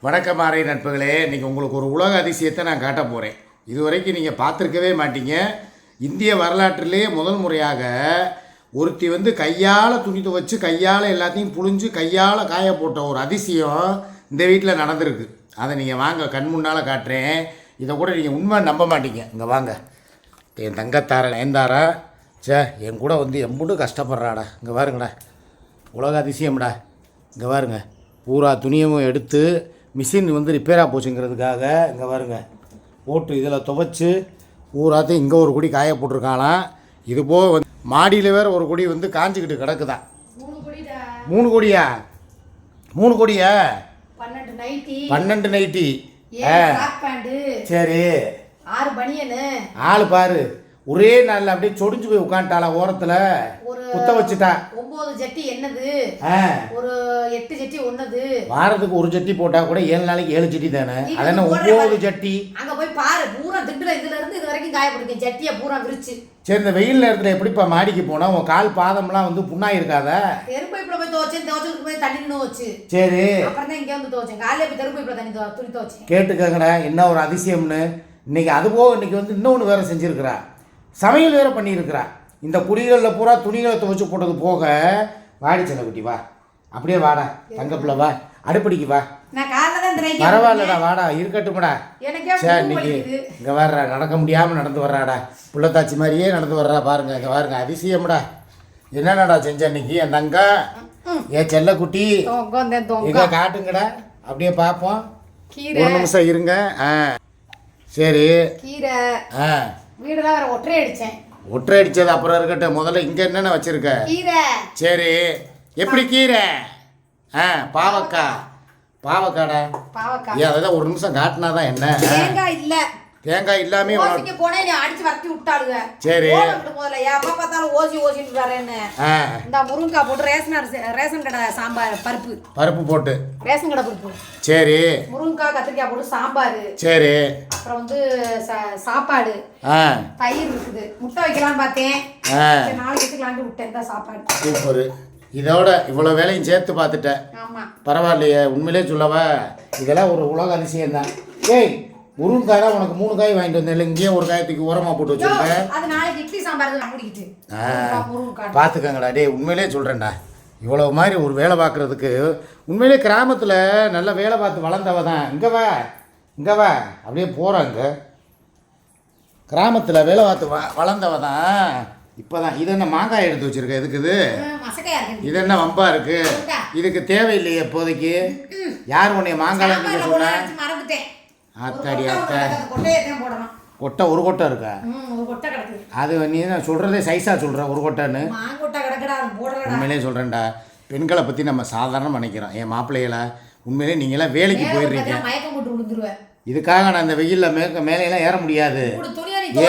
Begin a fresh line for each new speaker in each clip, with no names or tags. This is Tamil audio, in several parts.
வணக்கம் மாறை நட்புகளே. இன்றைக்கி உங்களுக்கு ஒரு உலக அதிசயத்தை நான் காட்ட போகிறேன். இதுவரைக்கும் நீங்கள் பார்த்துருக்கவே மாட்டீங்க. இந்திய வரலாற்றிலே முதல் முறையாக ஒருத்தி வந்து கையால் துணி துவைச்சு கையால் எல்லாத்தையும் புழிஞ்சு கையால் காய போட்ட ஒரு அதிசயம் இந்த வீட்டில் நடந்திருக்கு. அதை நீங்கள் வாங்க கண் முன்னால் காட்டுறேன். இதை கூட நீங்கள் உண்மை நம்ப மாட்டீங்க. இங்கே வாங்க. என் தங்கத்தார நயன்தாரா என் கூட வந்து எம்புட்டு கஷ்டப்படுறாடா. இங்கே பாருங்கடா, உலக அதிசயம்டா. இங்கே பாருங்க, பூரா துணியவும் எடுத்து மிஷின் வந்து ரிப்பேராக போச்சுங்கிறதுக்காக இங்கே பாருங்க போட்டு இதில் துவைச்சி பூராத்தையும் இங்கே ஒரு குடி காய போட்டிருக்காங்களாம். இது போக வந்து மாடியில் வேறு ஒரு கொடி வந்து காஞ்சிக்கிட்டு கிடக்குதான். 3 கொடியா? 3 கொடியா? 12 நைட்டி. சரி,
6 பனியனு.
ஆள் பாரு, ஒரே நாளில் அப்படியே சொடிஞ்சு போய் உட்காந்துட்டாளா ஓரத்தில் குத்த வச்சுட்டா.
9 ஜட்டி என்னது, ஒரு 8 ஜட்டி ஒன்னது.
வாரத்துக்கு ஒரு ஜட்டி போட்டா கூட 7 நாளைக்கு 7 ஜட்டி தானே. அது என்ன 9 ஜட்டி?
அங்க போய் பாரு, பூரா திட்டுல இதுல இருந்து இது வரைக்கும் காயப்பட்டிருக்கேன். ஜட்டியை பூரா விரிச்சு.
சரி, இந்த வெயில் நேரத்தில் எப்படிப்பா மாடிக்கு போனா உன் கால் பாதம்லாம் வந்து புண்ணாக இருக்காதா?
தெருப்பைப்புல போய் துவைச்சதுக்கு போய் தண்ணி நின்று வச்சு.
சரி,
அப்புறம் தான் இங்கே வந்து துவைச்சேன். காலையில போய் தெருப்பைப்புல துணி துவைச்சேன்.
கேட்டுக்கங்கடா, என்ன ஒரு அதிசயம்னு. இன்னைக்கு அதுபோக இன்னைக்கு வந்து இன்னொன்று வேற செஞ்சிருக்கிறா, சமையல் வேற பண்ணியிருக்கிறா. இந்த குடிகளில் பூரா துணிகளை துவைச்சு போட்டது போக, வாடி செல்ல குட்டி வா, அப்படியே வாடா தங்கப்பிள்ள வா, அடுப்படிக்கு வா. பரவாயில்லடா, வாடா, இருக்கட்டும்டா. சரி, இன்னைக்கு இங்கே வர்றா, நடக்க முடியாமல் நடந்து வர்றாடா, புள்ளத்தாச்சி மாதிரியே நடந்து வர்றா. பாருங்க, இங்கே பாருங்க, அதிசயம்டா. என்னடா செஞ்ச இன்னைக்கு என் தங்க, ஏன் செல்லக்குட்டி? இங்கே காட்டுங்கடா, அப்படியே பார்ப்போம். ஒரு நிமிஷம் இருங்க. சரி,
கீரை வீடுலாம் வேற ஒற்றை அடிச்சேன்.
ஒற்றை அடிச்சது அப்புறம் இருக்கட்டும், முதல்ல இங்கே என்னென்ன வச்சிருக்க?
கீரை.
சரி, எப்படி கீரை? பாவக்காடா. ஏன் அதான் ஒரு நிமிஷம் காட்டினாதான் என்ன?
தேங்காய் இல்ல.
தேங்காய் இல்லாமே
போனே நீ அடிச்சு வரட்டி விட்டாளுங்க.
சரி,
முதல்ல எப்ப பார்த்தாலும் ஓசிட்டு வரேன்னு இந்த முருங்கைக்காய் போட்டு ரேஷன் கடை சாம்பார் பருப்பு போட்டு ரேஷன் கடை பருப்பு.
சரி,
முருங்கைக்காய் கத்திரிக்காய் போட்டு சாம்பார்.
சரி,
அப்புறம் வந்து சாப்பாடு, தயிர் இருக்குது. முட்டை வைக்கலாம்னு பார்த்தேன், 4 வச்சுக்கலான்னு விட்டேன். தான் சாப்பாடு.
சூப்பர். இதோட இவ்வளோ வேலையும் சேர்த்து பார்த்துட்டேன். பரவாயில்லையே, உண்மையிலே சொல்லவா, இதெல்லாம் ஒரு உலக அதிசயம் தான். ஏய், முருங்காய் தான் உனக்கு 3 காய் வாங்கிட்டு வந்தேன். இல்லை, இங்கேயே ஒரு காயத்துக்கு உரமாக போட்டு வச்சுருக்கேன். பார்த்துக்கங்கடா. டே, உண்மையிலே சொல்கிறேன்டா, இவ்வளோ மாதிரி ஒரு வேலை பார்க்குறதுக்கு உண்மையிலே கிராமத்தில் நல்லா வேலை பார்த்து வளர்ந்தவ தான். இங்கே வா, அப்படியே போகிறாங்க. கிராமத்தில் வேலை பார்த்து வளர்ந்தவ தான். இப்போ தான் இது என்ன மாங்காய் எடுத்து வச்சுருக்க? எதுக்கு இது என்ன வம்பா இருக்கு? இதுக்கு தேவையில்லையே இப்போதைக்கு. யார் உன்னைய மாங்காய் சொன்ன? ஆத்தாடி ஆத்தா, கொட்டை ஒரு கொட்டை இருக்கா? அது நீ சொல்கிறதே சைஸாக சொல்கிற, ஒரு கொட்டைன்னு. உண்மையிலே சொல்கிறேன்டா, பெண்களை பற்றி நம்ம சாதாரணமாக நினைக்கிறோம். என் மாப்பிள்ளைகளை உண்மையிலே நீங்களாம் வேலைக்கு போயிடுறீங்க. இதுக்காக நான் இந்த வெயிலில் மேலையெல்லாம் ஏற முடியாது.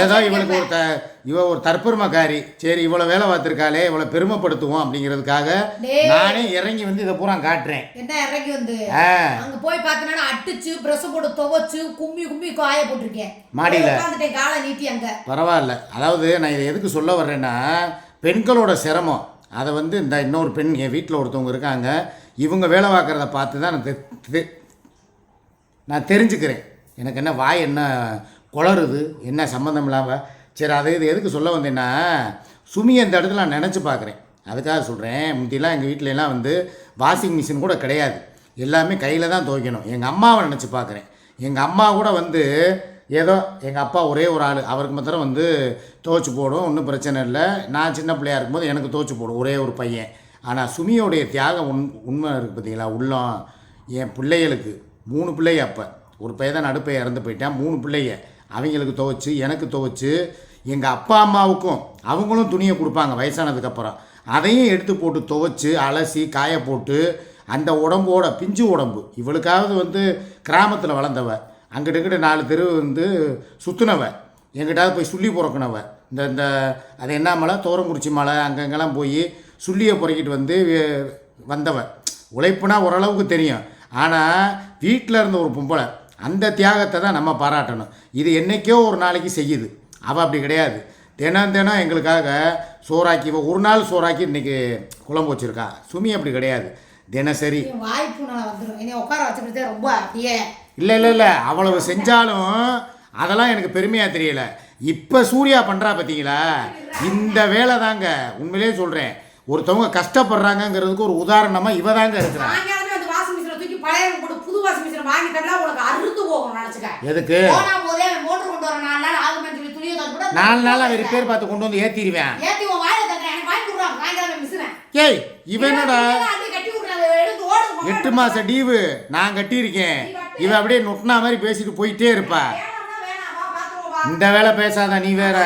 ஏதோ இவளுக்கு ஒரு தற்பெருமைக்காரி. சரி, இவ்வளோ வேலை பார்த்துருக்காளே, இவ்வளோ பெருமைப்படுத்துவோம் அப்படிங்கிறதுக்காக நானே இறங்கி வந்து இதை பூரா காட்டுறேன்.
என்ன இறங்கி வந்து அங்க போய் பார்த்தனா அடிச்சு பிரஷ் போட்டு துவைச்சு கும்மி காய போட்டிருக்கேன் மாடியில். காலை நீட்டி அங்க. பரவாயில்ல.
அதாவது நான் இதை எதுக்கு சொல்ல வர்றேன்னா, பெண்களோட சிரமம் அதை வந்து இந்த இன்னொரு பெண் என் வீட்டில் ஒருத்தவங்க இருக்காங்க, இவங்க வேலை பார்க்குறத பார்த்து தான் நான் தெரிஞ்சுக்கிறேன். எனக்கு என்ன வாய் என்ன குளறுது, என்ன சம்மந்தம் இல்லாமல். சரி, அது இது எதுக்கு சொல்ல வந்தேன்னா, சுமியை இந்த இடத்துல நான் நினச்சி பார்க்குறேன். அதுக்காக சொல்கிறேன். முந்திலாம் எங்கள் வீட்டிலலாம் வந்து வாஷிங் மிஷின் கூட கிடையாது, எல்லாமே கையில் தான் துவைக்கணும். எங்கள் அம்மாவை நினச்சி பார்க்குறேன். எங்கள் அம்மா கூட வந்து ஏதோ எங்கள் அப்பா ஒரே ஒரு ஆள், அவருக்கு மாத்திரம் வந்து துவைச்சி போடும், ஒன்றும் பிரச்சனை இல்லை. நான் சின்ன பிள்ளையாக இருக்கும்போது எனக்கு துவைச்சி போடும், ஒரே ஒரு பையன். ஆனால் சுமியோடைய தியாகம் உண்மை இருக்குது பார்த்தீங்களா, உள்ளம். என் பிள்ளைகளுக்கு 3 பிள்ளைங்க. அப்போ ஒரு பையன் தான் நடுப்பைய இறந்து போயிட்டான். 3 பிள்ளைங்க. அவங்களுக்கு துவைச்சி, எனக்கு துவைச்சி, எங்கள் அப்பா அம்மாவுக்கும் அவங்களும் துணியை கொடுப்பாங்க வயசானதுக்கப்புறம். அதையும் எடுத்து போட்டு துவைச்சி அலசி காய போட்டு, அந்த உடம்போட பிஞ்சு உடம்பு. இவளுக்காவது வந்து கிராமத்தில் வளர்ந்தவ, அங்கிட்ட இங்கிட்ட 4 தெரு வந்து சுற்றுனவ, எங்கிட்டாவது போய் சுள்ளி பிறக்கினவ. இந்த அது என்ன மலை, தோரங்குறிச்சி மலை, அங்கங்கெல்லாம் போய் சுள்ளியை பொறுக்கிட்டு வந்து வந்தவ. உழைப்புனா ஓரளவுக்கு தெரியும். ஆனால் வீட்டில் இருந்த ஒரு பொம்பளை, அந்த தியாகத்தை தான் நம்ம பாராட்டணும். இது என்றைக்கோ ஒரு நாளைக்கு செய்யுது. அவள் அப்படி கிடையாது. தினம் எங்களுக்காக சோறாக்கி, ஒரு நாள் சோறாக்கி இன்றைக்கி குழம்பு வச்சுருக்கா. சுமி அப்படி கிடையாது. தினசரி.
வாய்ப்பு நான் வந்துடும் என்னை உட்கார வச்சுக்கிட்டே ரொம்ப அப்படியே.
இல்லை அவ்வளவு செஞ்சாலும் அதெல்லாம் எனக்கு பெருமையாக தெரியல. இப்போ சூர்யா பண்ணுறா பார்த்தீங்களா, இந்த வேலை தாங்க உண்மையிலே சொல்கிறேன். ஒருத்தவங்க கஷ்டப்படுறாங்கங்கிறதுக்கு ஒரு உதாரணமாக இவ தாங்க இருக்கிறான்.
பழைய போட்டு புது வாஷிங் மிஷின் வாங்கி தரல உனக்கு அறுத்து போகும் நினைச்சுக்க.
எதுக்கு
போனா போதே மோட்டர் கொண்டு வர 4 நாள் ஆகும்னு சொல்லி துணியை தந்து கூட
4 நாள் அவன் ரிப்பேர் பார்த்து கொண்டு வந்து ஏத்திடுவேன்.
ஏத்தி உன் வாயில தட்டறேன் எனக்கு வாங்கி குடுறாங்க வாங்கி மிஷின்.
ஏய் இவனடா
அடி கட்டி விடுறாங்க எடுத்து ஓடு.
8 மாச டீவு நான் கட்டி இருக்கேன். இவ அப்படியே நொட்னா மாதிரி பேசிட்டு போயிட்டே இருப்பா. இந்த வேலை பேசாத நீ வேற.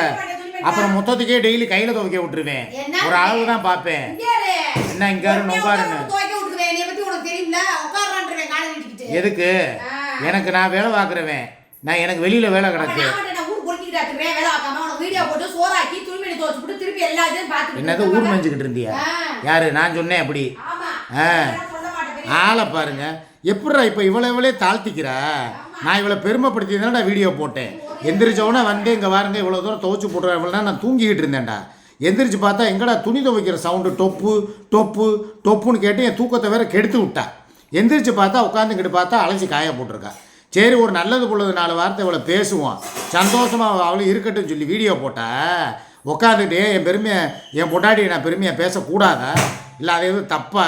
அப்புறம் மொத்தத்துக்கே டெய்லி கையில துவைக்க விட்டுருவேன். ஒரு அளவு தான் பாப்பேன். என்ன இங்க நோக்காருன்னு எதுக்கு எனக்கு நான் வேலை பார்க்குறவேன். நான் எனக்கு வெளியில வேலை கிடக்கு. என்னது ஊர் மெஞ்சுக்கிட்டு இருந்தியா? யாரு நான் சொன்னேன் அப்படி? ஆளை பாருங்க எப்படா இப்போ இவ்வளே தாழ்த்திக்கிறா. நான் இவ்வளோ பெருமைப்படுத்தி தானடா வீடியோ போட்டேன். எந்திரிச்சவொன்னே வந்து இங்கே வாருங்க இவ்வளோ தூரம் துவைச்சு போட்டுறேன். இவ்வளோ நான் தூங்கிக்கிட்டு இருந்தேன்டா. எந்திரிச்சு பார்த்தா எங்கடா துணி துவைக்கிற சவுண்டு டொப்பு டொப்பு டொப்புன்னு கேட்டு என் தூக்கத்தை வேற கெடுத்து விட்டா. எந்திரிச்சு பார்த்தா உட்காந்துக்கிட்டு பார்த்தா அலசி காய போட்டிருக்கா. சரி ஒரு நல்லது பொழுது 4 வார்த்தை இவ்வளோ பேசுவோம் சந்தோஷமாக அவளும் இருக்கட்டும் சொல்லி வீடியோ போட்டா. உட்காந்துக்கிட்டே என் பெருமையை என் பொண்டாட்டியை நான் பெருமையாக பேசக்கூடாதா? இல்லை அது எதுவும் தப்பா?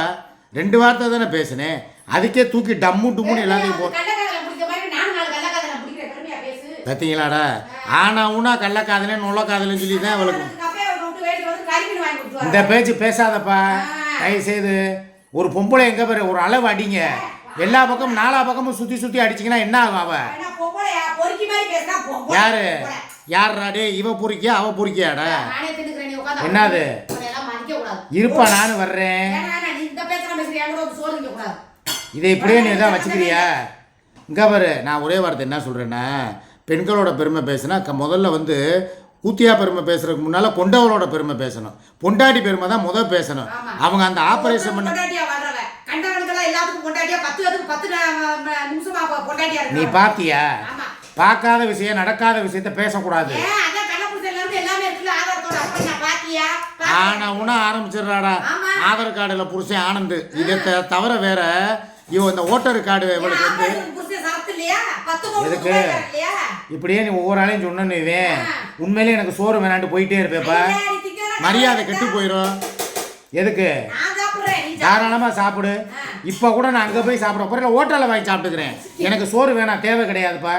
2 வார்த்தை தானே பேசினேன். அதுக்கே தூக்கி டம்மு டும்முன்னு எல்லாத்தையும் பார்த்தீங்களாடா? ஆனால் ஊனா கள்ளக்காதலே நுள்ளக்காதலன்னு சொல்லி தான் அவளுக்கு இந்த பேச்சு பேசாதப்பா தயவு செய்து. ஒரு பொம்பளை எங்கே பேர் ஒரு அளவு அடிங்க. எல்லா பக்கமும் 4 பக்கமும் சுற்றி அடிச்சிங்கன்னா என்ன ஆகும்? அவ யாரு யாராடே? இவ பொறுக்கியா அவ பொறுக்கியாடா? என்னது இருப்பா நானும் வர்றேன். இதை இப்படியே நீ தான் வச்சுக்கிறியா? இங்கே பாரு நான் ஒரே வார்த்தை என்ன சொல்கிறேன்னா, பெண்களோட பெருமை பேசுனா முதல்ல வந்து கூத்தியா பெருமை பேசுறதுக்கு முன்னால கொண்டவளோட பெருமை பேசணும். பொண்டாட்டி பெருமை தான் முதல் பேசணும். அவங்க அந்த ஆபரேஷன் பண்ண நீ பாத்தியா? பார்க்காத விஷயம் நடக்காத விஷயத்த பேசக்கூடாது. ஆனா உன ஆரம்பிச்சிடுறாடா. ஆதார் கார்டுல புருஷன் ஆனந்து இதை தவிர வேற இவன் இந்த ஓட்டர் கார்டு இவளுக்கு வந்து எதுக்கு இப்படியே நீ ஒவ்வொரு ஆளையும் சொன்னேன். உண்மையிலே எனக்கு சோறு வேணாண்டு போயிட்டே இருப்பேப்பா. மரியாதை கெட்டு போயிடும். எதுக்கு? தாராளமாக சாப்பிடு. இப்போ கூட நான் அங்கே போய் சாப்பிட போகிறேன். இல்லை ஹோட்டலில் வாங்கி சாப்பிட்டுக்கிறேன். எனக்கு சோறு வேணாம் தேவை கிடையாதுப்பா.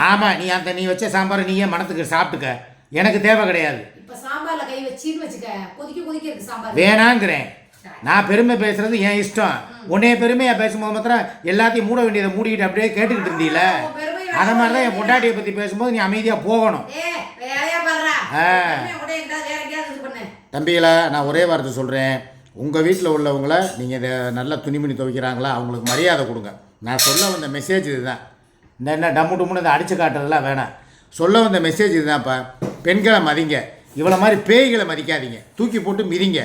ஆமாம் நீ வச்ச சாம்பார் நீயே மனத்துக்கு சாப்பிட்டுக்க. எனக்கு தேவை கிடையாது. வேணாங்கிறேன். நான் பெருமை பேசுறது என் இஷ்டம். உன்னைய பெருமையா பேசும்போது மாத்திரம் எல்லாத்தையும் மூட வேண்டியதை மூடிக்கிட்டு அப்படியே கேட்டுக்கிட்டு இருந்தீல. அத மாதிரி தான் என் பொண்டாட்டியை பற்றி பேசும்போது நீ அமைதியாக போகணும். தம்பிகளா நான் ஒரே வார்த்தை சொல்கிறேன். உங்கள் வீட்டில் உள்ளவங்களை நீங்கள் நல்லா துணிமணி துவைக்கிறாங்களா அவங்களுக்கு மரியாதை கொடுங்க. நான் சொல்ல வந்த மெசேஜ் இதுதான். இந்த என்ன டம்மு டம்முன்னு இதை அடித்து காட்டுறதுலாம் வேணாம். சொல்ல வந்த மெசேஜ் இதுதான்ப்பா. பெண்களை மதிங்க. இவ்வளோ மாதிரி பேய்களை மதிக்காதீங்க. தூக்கி போட்டு மிதிங்க.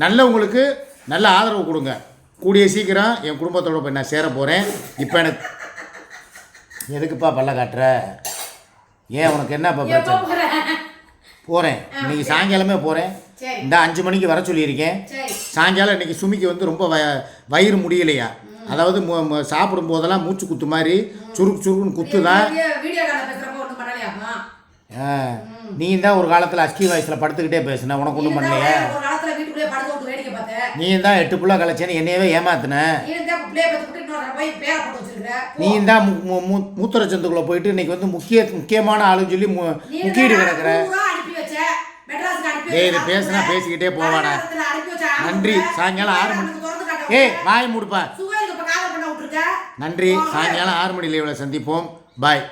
நல்லவங்களுக்கு நல்ல ஆதரவு கொடுங்க. கூடிய சீக்கிரம் என் குடும்பத்தோட போய் நான் சேர போகிறேன். இப்போ எனக்கு எதுக்குப்பா பல்ல காட்டுற? ஏன் உனக்கு என்னப்பா பிரச்சனை? போகிறேன் இன்னைக்கு சாயங்காலமே போகிறேன். இந்த 5 மணிக்கு வர சொல்லியிருக்கேன். சாயங்காலம் இன்றைக்கி சுமிக்கு வந்து ரொம்ப வயிறு முடியலையா. அதாவது சாப்பிடும் போதெல்லாம் மூச்சு குத்து மாதிரி சுருக்கு சுருக்குன்னு குத்து தான். நீ தான் ஒரு காலத்தில் அஸ்கி வயசில் படுத்துக்கிட்டே பேசுன. உனக்கு ஒன்றும் பண்ணலையா? நீ தான் 8 புள்ள கலைச்சேன்னு என்னையவே ஏமாத்தின. நீ தான் மூத்திர சந்துக்குள்ள போயிட்டு இன்னைக்கு வந்து முக்கியமான ஆளுன்னு சொல்லி முக்கிட்டு கிடக்குற. இது பேசுனா பேசிக்கிட்டே போவாடா. நன்றி. சாயங்காலம் 6 மணி. வாய் மூடுப்பா. நன்றி. சாயங்காலம் 6 மணி லைவ்ல சந்திப்போம். பாய்.